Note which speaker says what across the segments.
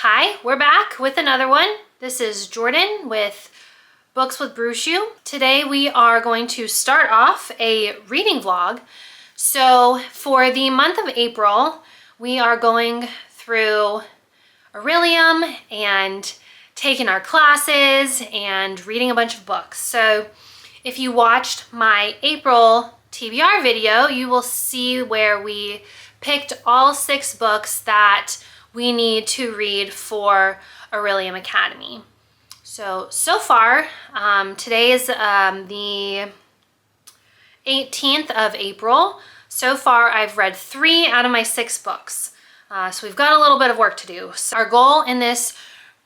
Speaker 1: Hi, we're back with another one. This is Jordan with Books with Brushu. Today we are going to start off a reading vlog. So for the month of April, we are going through Aurelium and taking our classes and reading a bunch of books. So if you watched my April TBR video, you will see where we picked all 6 books that we need to read for Aurelium Academy. So far, today is the 18th of April. So far, I've read 3 out of my 6 books. So we've got a little bit of work to do. So our goal in this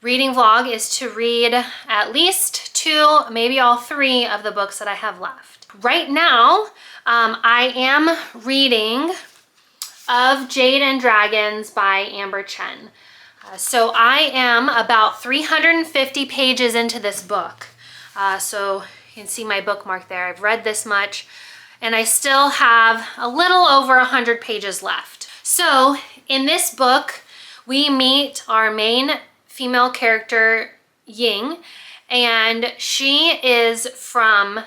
Speaker 1: reading vlog is to read at least 2, maybe all 3 of the books that I have left. Right now, I am reading Of Jade and Dragons by Amber Chen. So I am about 350 pages into this book. So you can see my bookmark there. I've read this much and I still have a little over 100 pages left. So in this book, we meet our main female character, Ying, and she is from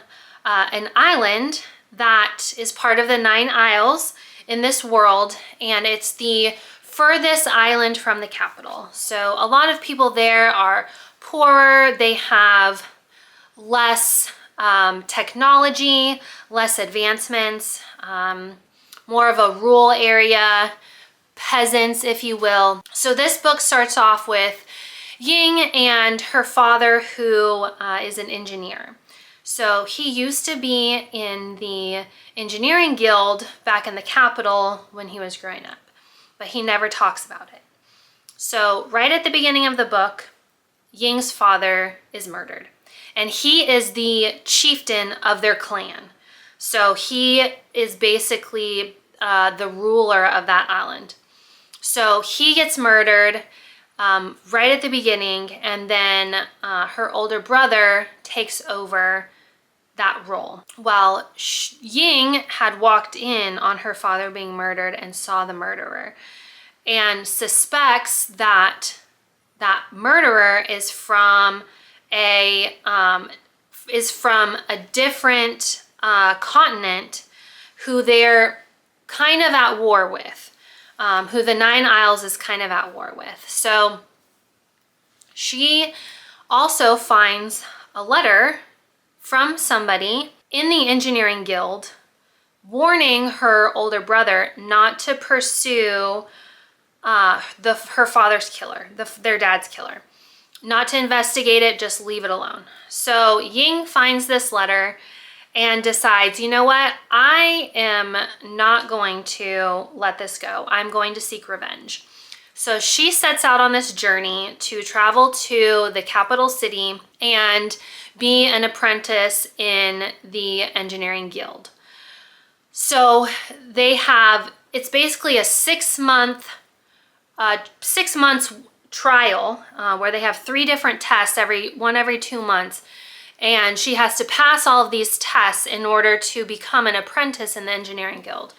Speaker 1: an island that is part of the 9 Isles in this world, and it's the furthest island from the capital. So a lot of people there are poorer, they have less technology, less advancements, more of a rural area, peasants, if you will. So this book starts off with Ying and her father, who is an engineer. So he used to be in the engineering guild back in the capital when he was growing up, but he never talks about it. So right at the beginning of the book, Ying's father is murdered, and he is the chieftain of their clan. So he is basically the ruler of that island. So he gets murdered right at the beginning, and then her older brother takes over that role. Well, Ying had walked in on her father being murdered and saw the murderer and suspects that that murderer is from a different continent who they're kind of at war with, who the 9 Isles is kind of at war with. So she also finds a letter from somebody in the engineering guild warning her older brother not to pursue her father's killer, their dad's killer. Not to investigate it, just leave it alone. So Ying finds this letter and decides, you know what, I am not going to let this go. I'm going to seek revenge. So she sets out on this journey to travel to the capital city and be an apprentice in the engineering guild. So they have, it's basically a 6 months trial where they have 3 different tests, every 2 months. And she has to pass all of these tests in order to become an apprentice in the engineering guild.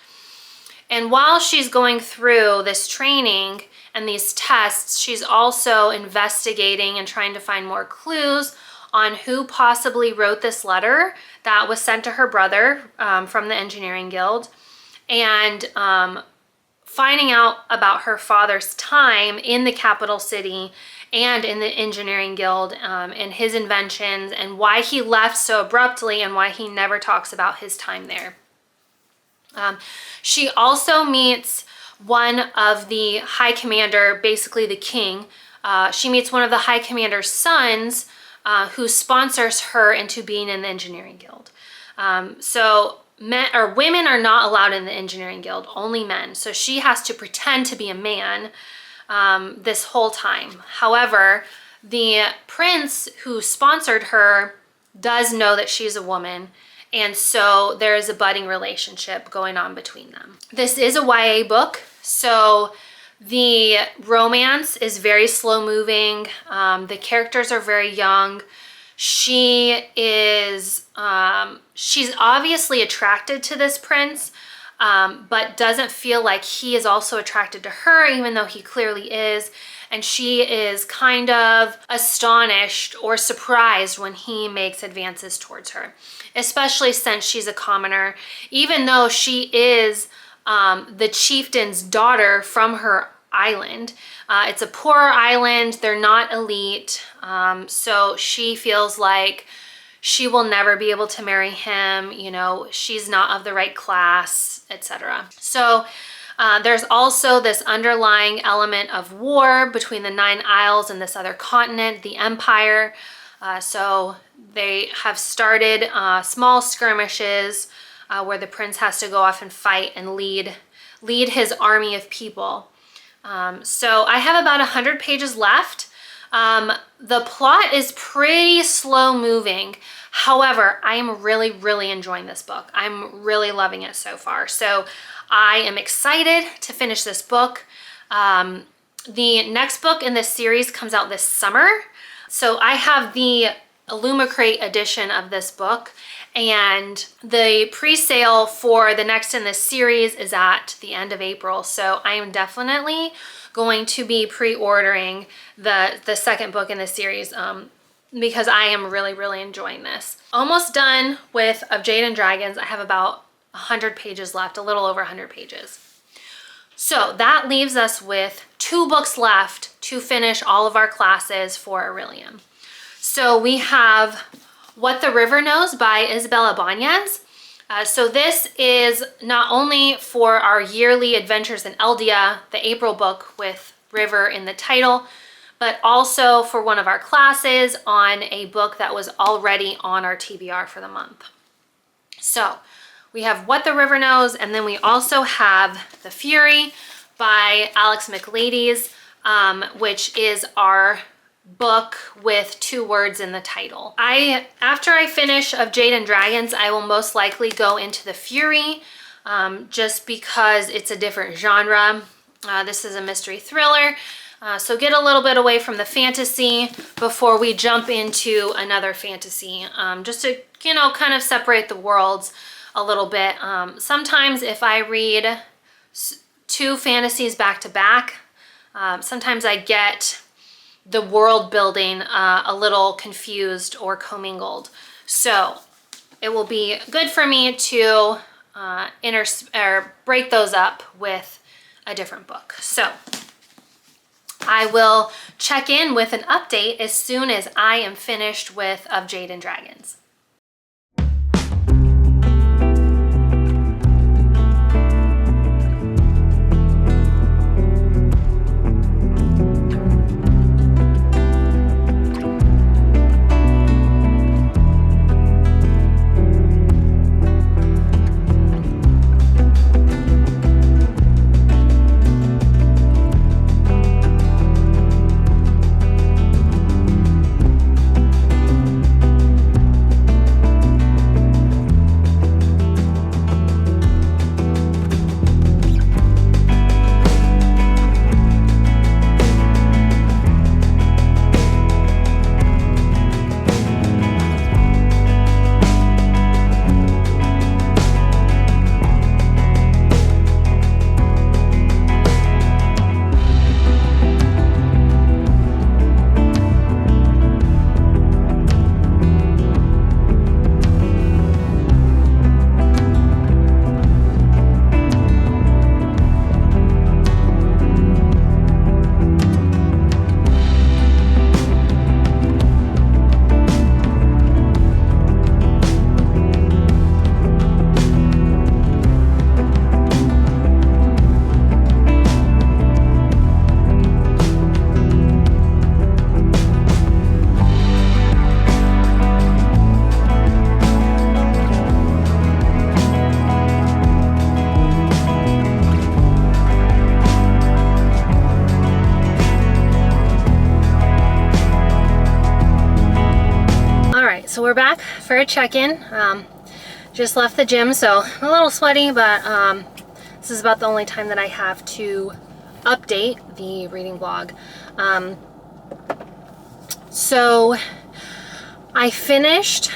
Speaker 1: And while she's going through this training and these tests, she's also investigating and trying to find more clues on who possibly wrote this letter that was sent to her brother from the engineering guild, and finding out about her father's time in the capital city and in the engineering guild, and his inventions and why he left so abruptly and why he never talks about his time there. She also meets one of the high commander, basically the king. She meets one of the high commander's sons who sponsors her into being in the engineering guild. So women are not allowed in the engineering guild, only men. So she has to pretend to be a man this whole time. However, the prince who sponsored her does know that she's a woman, and so there is a budding relationship going on between them. This is a YA book, so the romance is very slow moving. The characters are very young. She is, she's obviously attracted to this prince, but doesn't feel like he is also attracted to her, even though he clearly is. and she is kind of astonished or surprised when he makes advances towards her, especially since she's a commoner, even though she is the chieftain's daughter from her island. It's a poor island, they're not elite, so she feels like she will never be able to marry him, you know, she's not of the right class, etc. So there's also this underlying element of war between the 9 Isles and this other continent, the Empire. So they have started small skirmishes where the prince has to go off and fight and lead his army of people. So I have about 100 pages left. The plot is pretty slow moving. However, I am really enjoying this book. I'm really loving it so far. So I am excited to finish this book. The next book in this series comes out this summer. So I have the Illumicrate edition of this book, and the pre-sale for the next in this series is at the end of April. So I am definitely going to be pre-ordering the second book in this series because I am really enjoying this. Almost done with Of Jade and Dragons. I have about 100 pages left, a little over 100 pages. So that leaves us with 2 books left to finish all of our classes for Aurelium. So we have What the River Knows by Isabella Banez. So this is not only for our yearly Adventures in Eldia, the April book with River in the title, but also for one of our classes on a book that was already on our TBR for the month. So we have What the River Knows, and then we also have The Fury by Alex McLadies, which is our book with 2 words in the title. After I finish Of Jade and Dragons, I will most likely go into The Fury, just because it's a different genre. This is a mystery thriller, so get a little bit away from the fantasy before we jump into another fantasy, just to, you know, kind of separate the worlds a little bit. Sometimes if I read 2 fantasies back to back, sometimes I get the world building a little confused or commingled. So it will be good for me to break those up with a different book. So I will check in with an update as soon as I am finished with Of Jade and Dragons. So we're back for a check-in. Just left the gym, so I'm a little sweaty, but this is about the only time that I have to update the reading blog. So I finished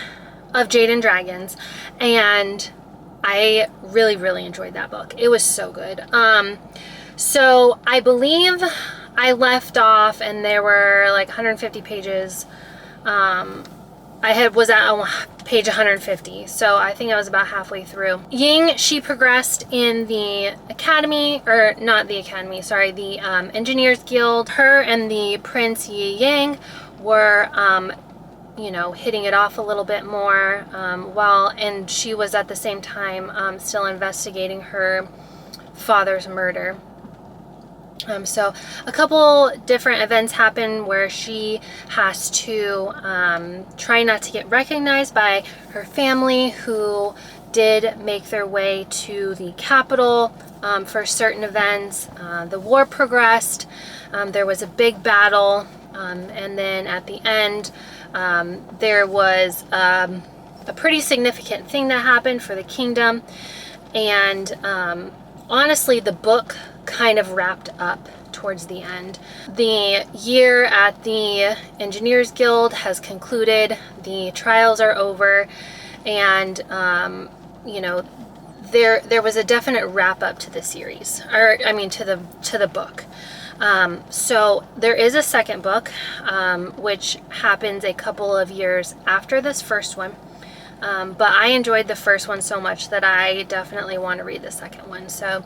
Speaker 1: Of Jade and Dragons, and I really enjoyed that book. It was so good. So I believe I left off and there were like 150 pages. I was at page 150, so I think I was about halfway through. Ying, she progressed in the academy, or not the academy, sorry, the Engineers Guild. Her and the Prince Yi Yang were, you know, hitting it off a little bit more, and she was at the same time still investigating her father's murder. So a couple different events happen where she has to try not to get recognized by her family, who did make their way to the capital for certain events. The war progressed. There was a big battle, and then at the end there was a pretty significant thing that happened for the kingdom, and honestly the book kind of wrapped up towards the end. The year at the Engineers Guild has concluded, the trials are over, and you know, there was a definite wrap up to the series, or I mean to the book. So there is a second book, which happens a couple of years after this first one. But I enjoyed the first one so much that I definitely want to read the second one. So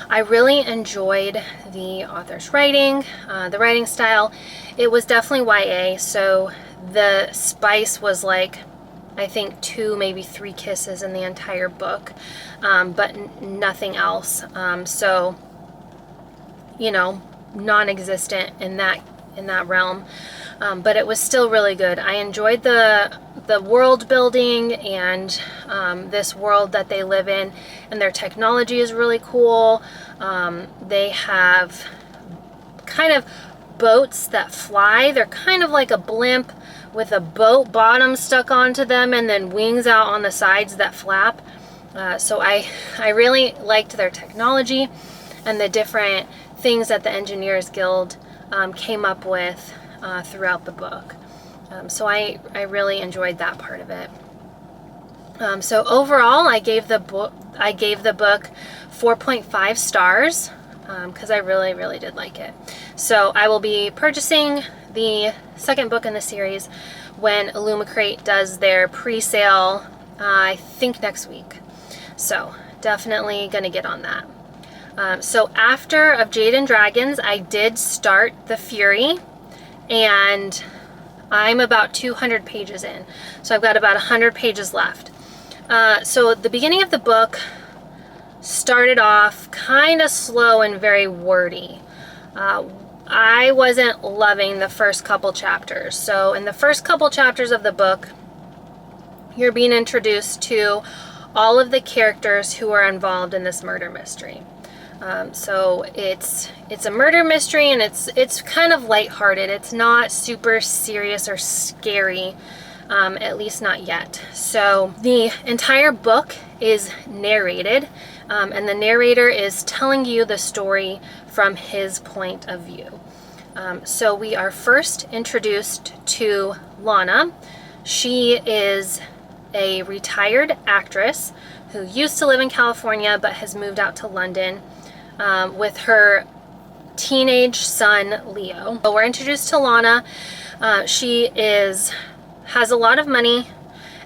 Speaker 1: I really enjoyed the author's writing, the writing style. It was definitely YA, so the spice was like, I think 2, maybe 3 kisses in the entire book, but nothing else. So, you know, non-existent in that realm. But it was still really good. I enjoyed the world building and this world that they live in, and their technology is really cool. They have kind of boats that fly. They're kind of like a blimp with a boat bottom stuck onto them and then wings out on the sides that flap. So I really liked their technology and the different things that the Engineers Guild came up with throughout the book. So I really enjoyed that part of it. So overall, I gave the book 4.5 stars because I really did like it. So I will be purchasing the second book in the series when Illumicrate does their pre-sale, I think next week. So definitely gonna get on that. So after Of Jade and Dragons, I did start The Fury, and I'm about 200 pages in. So I've got about 100 pages left. So the beginning of the book started off kind of slow and very wordy. I wasn't loving the first couple chapters. So in the first couple chapters of the book, you're being introduced to all of the characters who are involved in this murder mystery. So it's a murder mystery, and it's kind of lighthearted. It's not super serious or scary, at least not yet. So the entire book is narrated, and the narrator is telling you the story from his point of view. So we are first introduced to Lana. She is a retired actress who used to live in California but has moved out to London with her teenage son Leo. So we're introduced to Lana. She has a lot of money,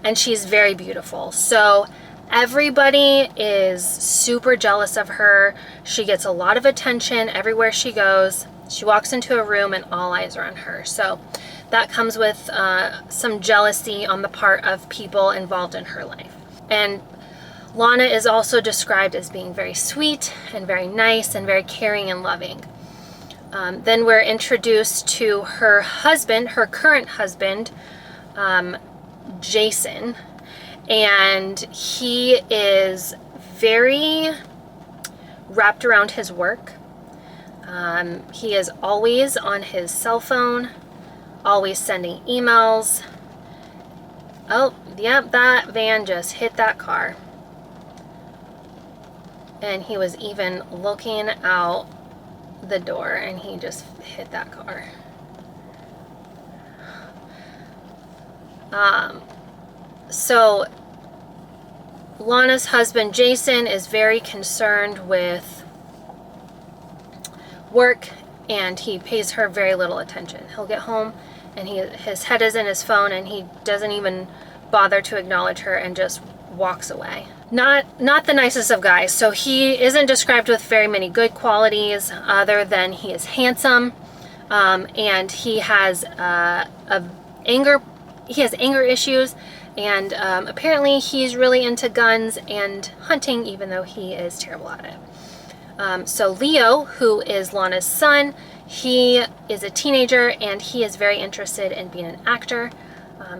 Speaker 1: and she's very beautiful. So everybody is super jealous of her. She gets a lot of attention everywhere she goes. She walks into a room and all eyes are on her. So that comes with some jealousy on the part of people involved in her life. And Lana is also described as being very sweet and very nice and very caring and loving. Then we're introduced to her husband, her current husband, Jason, and he is very wrapped around his work. He is always on his cell phone, always sending emails. Oh, yep, that van just hit that car. And he was even looking out the door, and he just hit that car. So Lana's husband Jason is very concerned with work and he pays her very little attention. He'll get home and his head is in his phone and he doesn't even bother to acknowledge her and just walks away. Not the nicest of guys. So he isn't described with very many good qualities other than he is handsome, and he has anger issues, and apparently he's really into guns and hunting, even though he is terrible at it. So Leo, who is Lana's son, he is a teenager and he is very interested in being an actor.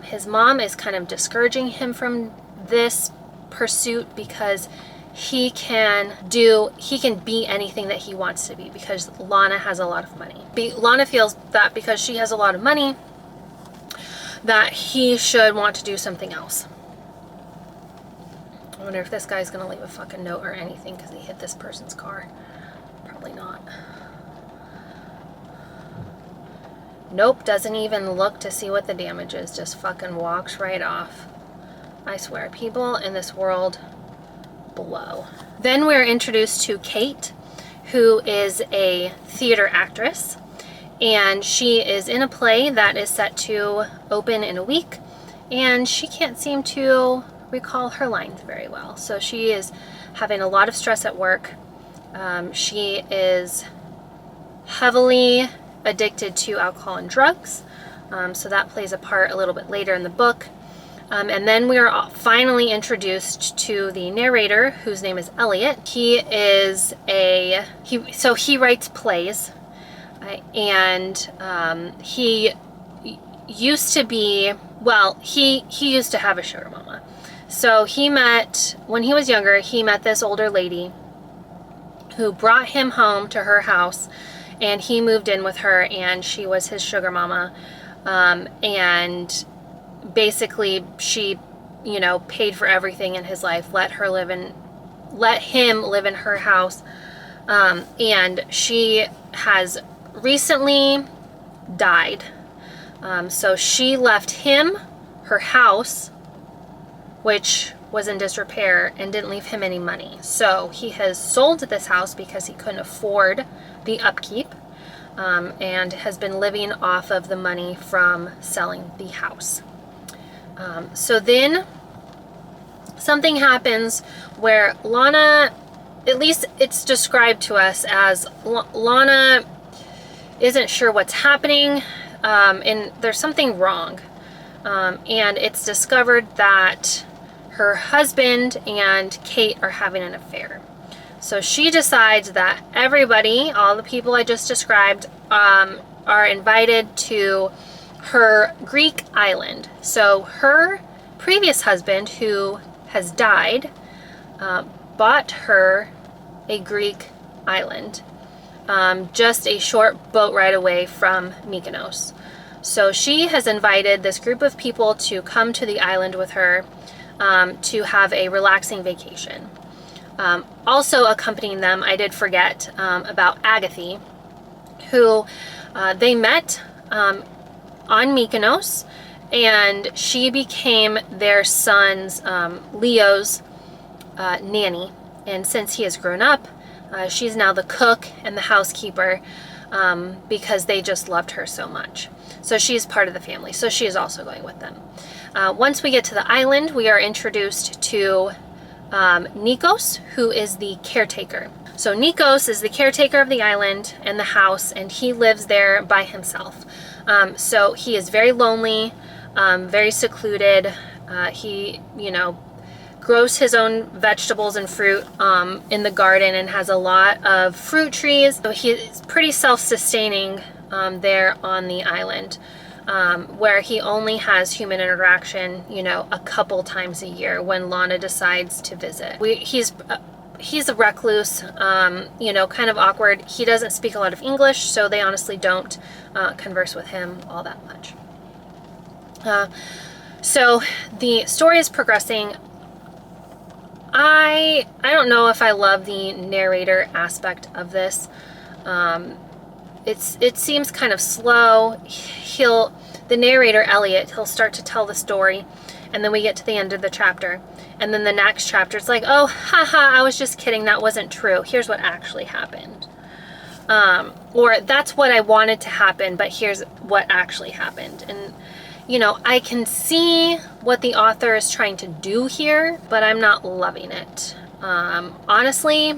Speaker 1: His mom is kind of discouraging him from this pursuit because he can be anything that he wants to be because Lana has a lot of money. Lana feels that because she has a lot of money that he should want to do something else. I wonder if this guy's gonna leave a fucking note or anything because he hit this person's car. Probably not. Nope, doesn't even look to see what the damage is, just fucking walks right off. I swear, people in this world blow. Then we're introduced to Kate, who is a theater actress, and she is in a play that is set to open in a week, and she can't seem to recall her lines very well. So she is having a lot of stress at work. She is heavily addicted to alcohol and drugs, so that plays a part a little bit later in the book. And then we are finally introduced to the narrator, whose name is Elliot. He writes plays, and he used to be, well, he used to have a sugar mama. So when he was younger, he met this older lady who brought him home to her house, and he moved in with her, and she was his sugar mama. And basically she, paid for everything in his life, let him live in her house. And she has recently died. So she left him her house, which was in disrepair, and didn't leave him any money. So he has sold this house because he couldn't afford the upkeep, and has been living off of the money from selling the house. So then something happens where Lana, at least it's described to us as Lana isn't sure what's happening, and there's something wrong. And it's discovered that her husband and Kate are having an affair. So she decides that everybody, all the people I just described, are invited to her Greek island. So her previous husband, who has died, bought her a Greek island, just a short boat ride away from Mykonos. So she has invited this group of people to come to the island with her, to have a relaxing vacation. Also accompanying them, I did forget about Agathe, who they met on Mykonos, and she became their son's, Leo's, nanny. And since he has grown up, she's now the cook and the housekeeper, because they just loved her so much. So she's part of the family. So she is also going with them. Once we get to the island, we are introduced to Nikos, who is the caretaker. So Nikos is the caretaker of the island and the house, and he lives there by himself. So he is very lonely, very secluded. He, grows his own vegetables and fruit in the garden and has a lot of fruit trees. So he is pretty self-sustaining there on the island, where he only has human interaction, a couple times a year when Lana decides to visit. He's a recluse, kind of awkward. He doesn't speak a lot of English, so they honestly don't converse with him all that much. So the story is progressing. I don't know if I love the narrator aspect of this. It seems kind of slow. The narrator, Elliot, he'll start to tell the story, and then we get to the end of the chapter, and then the next chapter, it's like, oh, haha, I was just kidding, that wasn't true. Here's what actually happened. or that's what I wanted to happen, but here's what actually happened. And you know, I can see what the author is trying to do here, but I'm not loving it. Honestly,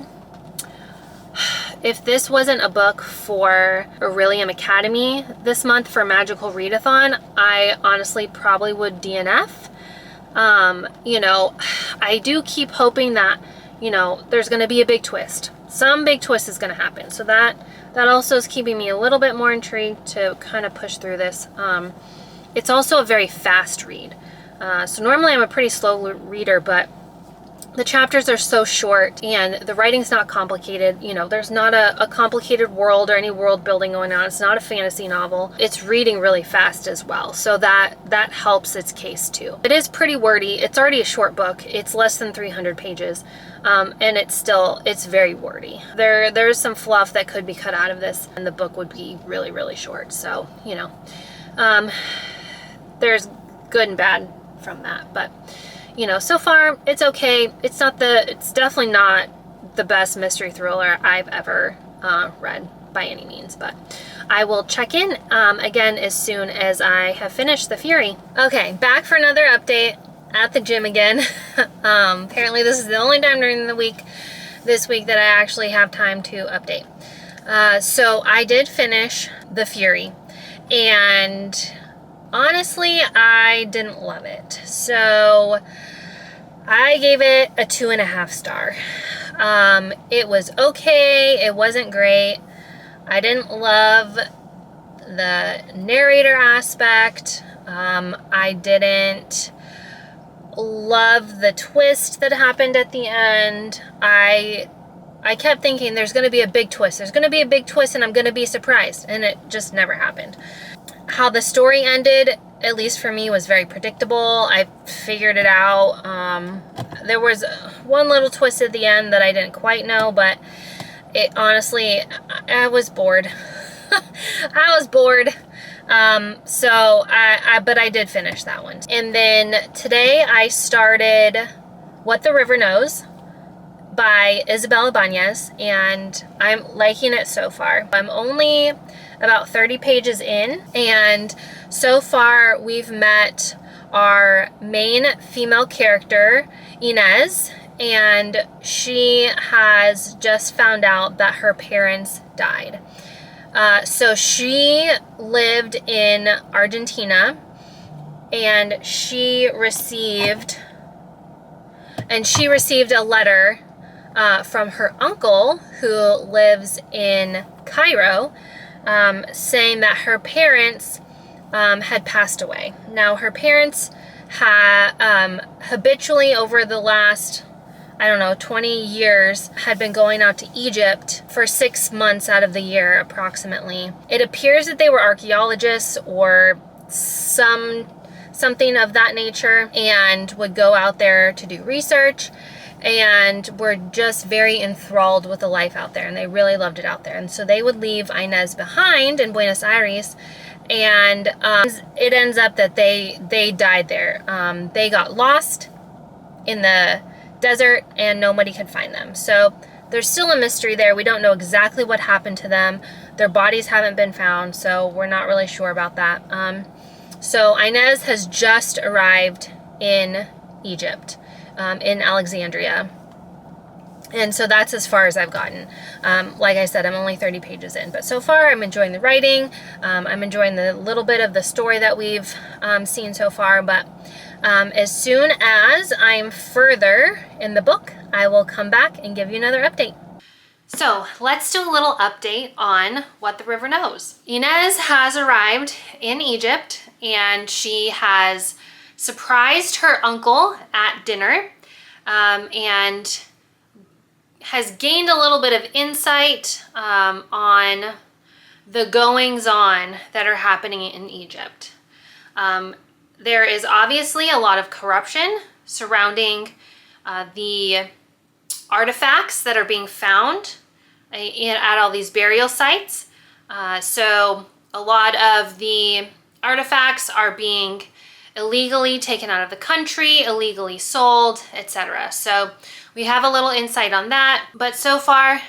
Speaker 1: if this wasn't a book for Aurelium Academy this month for Magical Readathon, I honestly probably would DNF. You know, I do keep hoping that, you know, there's going to be a big twist. Some big twist is going to happen. So that also is keeping me a little bit more intrigued to kind of push through this. It's also a very fast read. So normally I'm a pretty slow reader, but the chapters are so short and the writing's not complicated. You know, there's not a complicated world or any world building going on. It's not a fantasy novel. It's reading really fast as well. So that helps its case too. It is pretty wordy. It's already a short book. It's less than 300 pages. And it's very wordy. There's some fluff that could be cut out of this and the book would be really, really short. So, you know, there's good and bad from that, but you know, so far it's okay. It's definitely not the best mystery thriller I've ever read by any means, but I will check in again as soon as I have finished The Fury. Okay, back for another update at the gym again. Apparently this is the only time during the week this week that I actually have time to update. So I did finish The Fury, and honestly, I didn't love it. So I gave it a 2.5 star. It was okay. It wasn't great. I didn't love the narrator aspect. I didn't love the twist that happened at the end. I kept thinking there's going to be a big twist. There's going to be a big twist and I'm going to be surprised. And it just never happened. How the story ended, at least for me, was very predictable. I figured it out. There was one little twist at the end that I didn't quite know, but it honestly, I was bored. I was bored. But I did finish that one. And then today I started What the River Knows by Isabel Ibanez, and I'm liking it so far. I'm only about 30 pages in, and so far we've met our main female character, Inez, and she has just found out that her parents died. So she lived in Argentina, and she received a letter from her uncle who lives in Cairo, saying that her parents had passed away. Now, her parents had habitually over the last, 20 years had been going out to Egypt for 6 months out of the year, approximately. It appears that they were archaeologists or something of that nature, and would go out there to do research, and were just very enthralled with the life out there, and they really loved it out there. And so they would leave Inez behind in Buenos Aires, and it ends up that they died there. They got lost in the desert and nobody could find them. So there's still a mystery there. We don't know exactly what happened to them. Their bodies haven't been found, so we're not really sure about that. So Inez has just arrived in Egypt, in Alexandria. And so that's as far as I've gotten. Like I said, I'm only 30 pages in, but so far I'm enjoying the writing. I'm enjoying the little bit of the story that we've seen so far, but as soon as I'm further in the book, I will come back and give you another update. So let's do a little update on What the River Knows. Inez has arrived in Egypt, and she has surprised her uncle at dinner, and has gained a little bit of insight on the goings-on that are happening in Egypt. There is obviously a lot of corruption surrounding the artifacts that are being found at all these burial sites. So a lot of the artifacts are being illegally taken out of the country, illegally sold, etc. So we have a little insight on that, but so far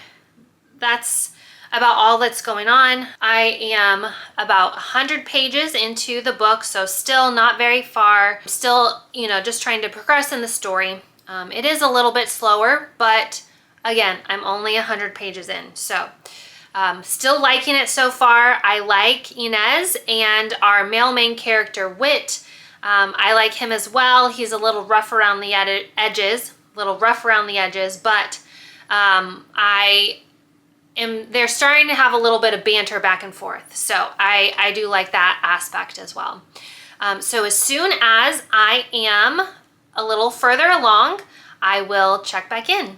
Speaker 1: that's about all that's going on. I am about 100 pages into the book, so still not very far. Still, you know, just trying to progress in the story. It is a little bit slower, but again, I'm only 100 pages in, so still liking it so far. I like Inez and our male main character, Whit. I like him as well. He's a little rough around the edges, but they're starting to have a little bit of banter back and forth. So I do like that aspect as well. So as soon as I am a little further along, I will check back in.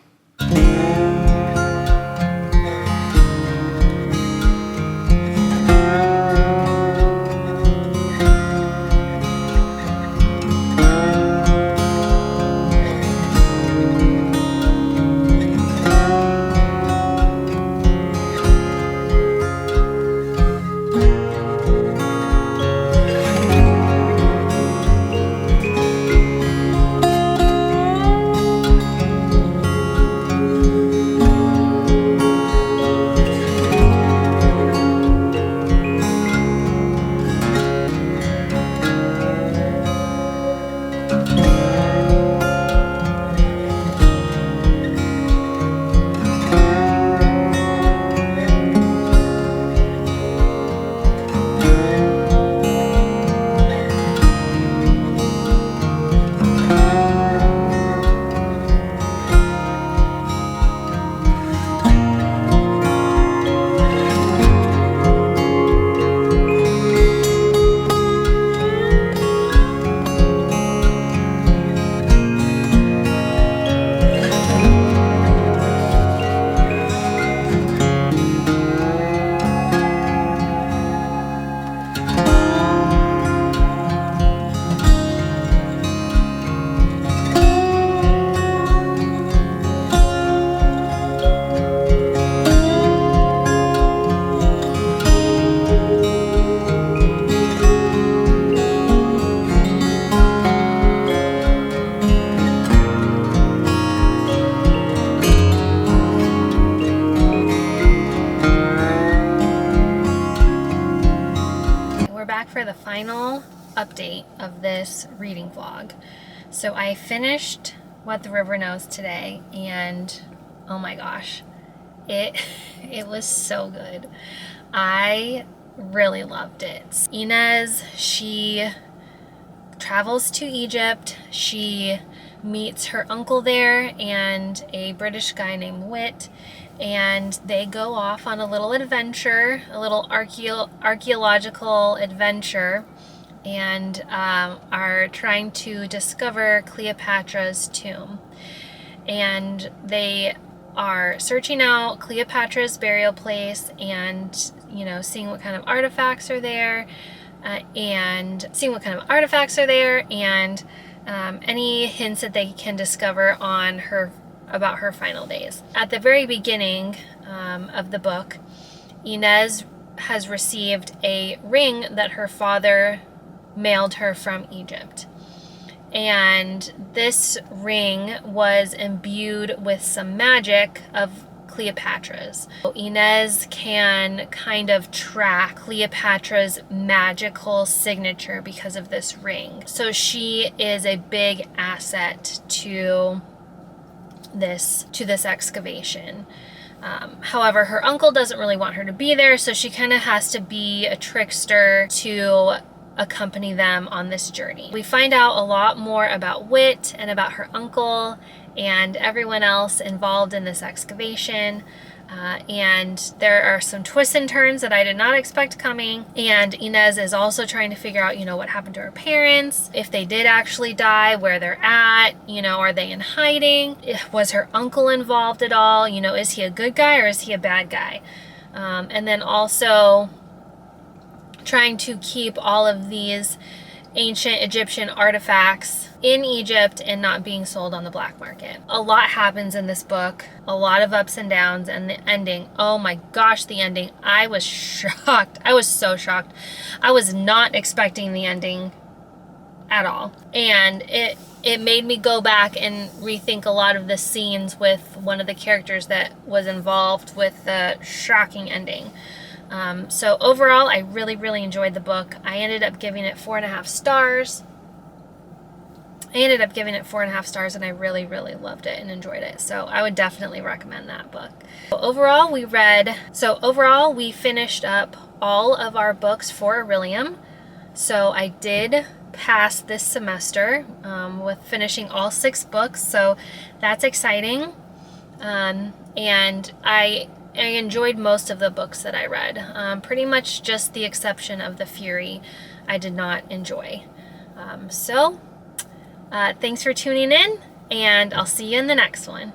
Speaker 1: For the final update of this reading vlog. So I finished What the River Knows today, and oh my gosh, it was so good. I really loved it. Inez, she travels to Egypt. She meets her uncle there and a British guy named Whit, and they go off on a little adventure, a little archaeological adventure, and are trying to discover Cleopatra's tomb. And they are searching out Cleopatra's burial place and, you know, seeing what kind of artifacts are there, and any hints that they can discover on her, about her final days. At the very beginning of the book, Inez has received a ring that her father mailed her from Egypt. And this ring was imbued with some magic of Cleopatra's. So Inez can kind of track Cleopatra's magical signature because of this ring. So she is a big asset to this excavation. However, her uncle doesn't really want her to be there, so she kind of has to be a trickster to accompany them on this journey. We find out a lot more about Whit and about her uncle and everyone else involved in this excavation. And there are some twists and turns that I did not expect coming. And Inez is also trying to figure out, you know, what happened to her parents, if they did actually die, where they're at, you know, are they in hiding? Was her uncle involved at all? You know, is he a good guy or is he a bad guy? And then also trying to keep all of these ancient Egyptian artifacts in Egypt and not being sold on the black market. A lot happens in this book, a lot of ups and downs, and the ending, oh my gosh, the ending, I was shocked. I was so shocked. I was not expecting the ending at all. And it made me go back and rethink a lot of the scenes with one of the characters that was involved with the shocking ending. So overall, I really, really enjoyed the book. I ended up giving it 4.5 stars. And I really, really loved it and enjoyed it. So I would definitely recommend that book. Overall, we finished up all of our books for Aurelium. So I did pass this semester with finishing all 6 books. So that's exciting. And I enjoyed most of the books that I read. Pretty much just the exception of The Fury I did not enjoy. Thanks for tuning in, and I'll see you in the next one.